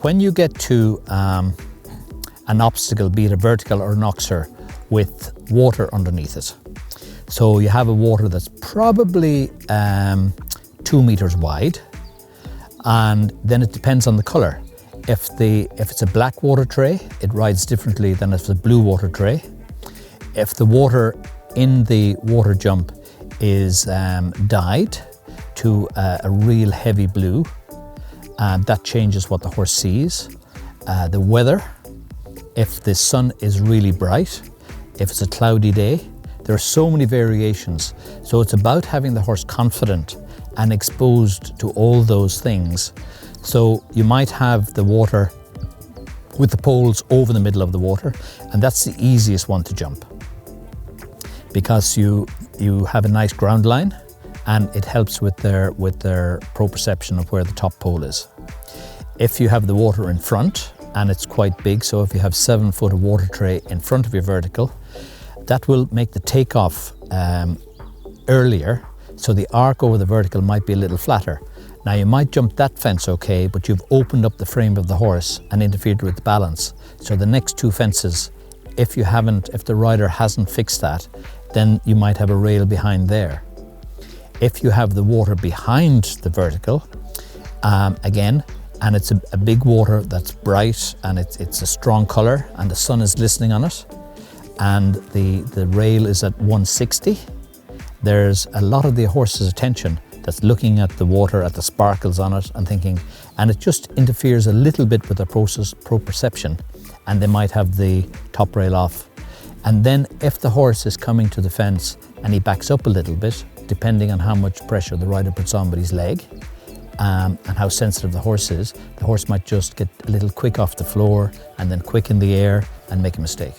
When you get to an obstacle, be it a vertical or an oxer, with water underneath it. So you have a water that's probably 2 meters wide, and then it depends on the colour. If it's a black water tray, it rides differently than if it's a blue water tray. If the water in the water jump is dyed to a real heavy blue, that changes what the horse sees. The weather, if the sun is really bright, if it's a cloudy day, there are so many variations. So it's about having the horse confident and exposed to all those things. So you might have the water with the poles over the middle of the water, and that's the easiest one to jump because you have a nice ground line and it helps with their proprioception of where the top pole is. If you have the water in front and it's quite big, so if you have 7 foot of water tray in front of your vertical, that will make the takeoff earlier, so the arc over the vertical might be a little flatter. Now you might jump that fence okay, but you've opened up the frame of the horse and interfered with the balance. So the next 2 fences, if the rider hasn't fixed that, then you might have a rail behind there. If you have the water behind the vertical, again, and it's a big water that's bright and it's a strong colour and the sun is glistening on it, and the rail is at 160, there's a lot of the horse's attention that's looking at the water, at the sparkles on it and thinking, and it just interferes a little bit with their proprioception, and they might have the top rail off. And then if the horse is coming to the fence and he backs up a little bit, depending on how much pressure the rider puts on with his leg and how sensitive the horse is, the horse might just get a little quick off the floor and then quick in the air and make a mistake.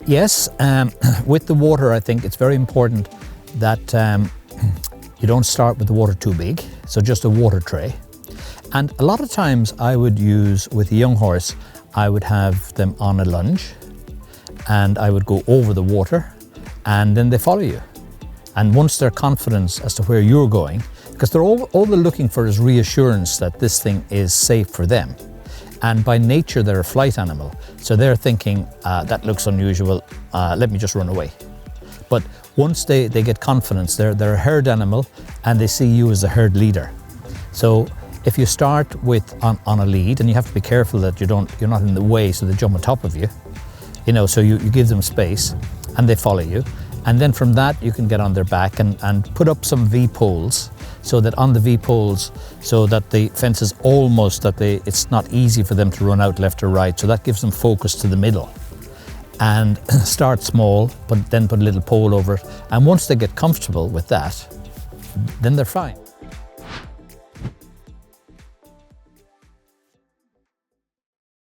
Yes, with the water, I think it's very important that you don't start with the water too big, so just a water tray. And a lot of times I would use, with a young horse, I would have them on a lunge and I would go over the water and then they follow you. And once they're confident as to where you're going, because all they're looking for is reassurance that this thing is safe for them. And by nature, they're a flight animal. So they're thinking, that looks unusual, let me just run away. But once they get confidence, they're a herd animal and they see you as a herd leader. So if you start on a lead, and you have to be careful that you're not in the way so they jump on top of you, so you give them space and they follow you. And then from that, you can get on their back and put up some V-poles, so that on the V-poles, so that the fence is almost it's not easy for them to run out left or right. So that gives them focus to the middle. And start small, but then put a little pole over it. And once they get comfortable with that, then they're fine.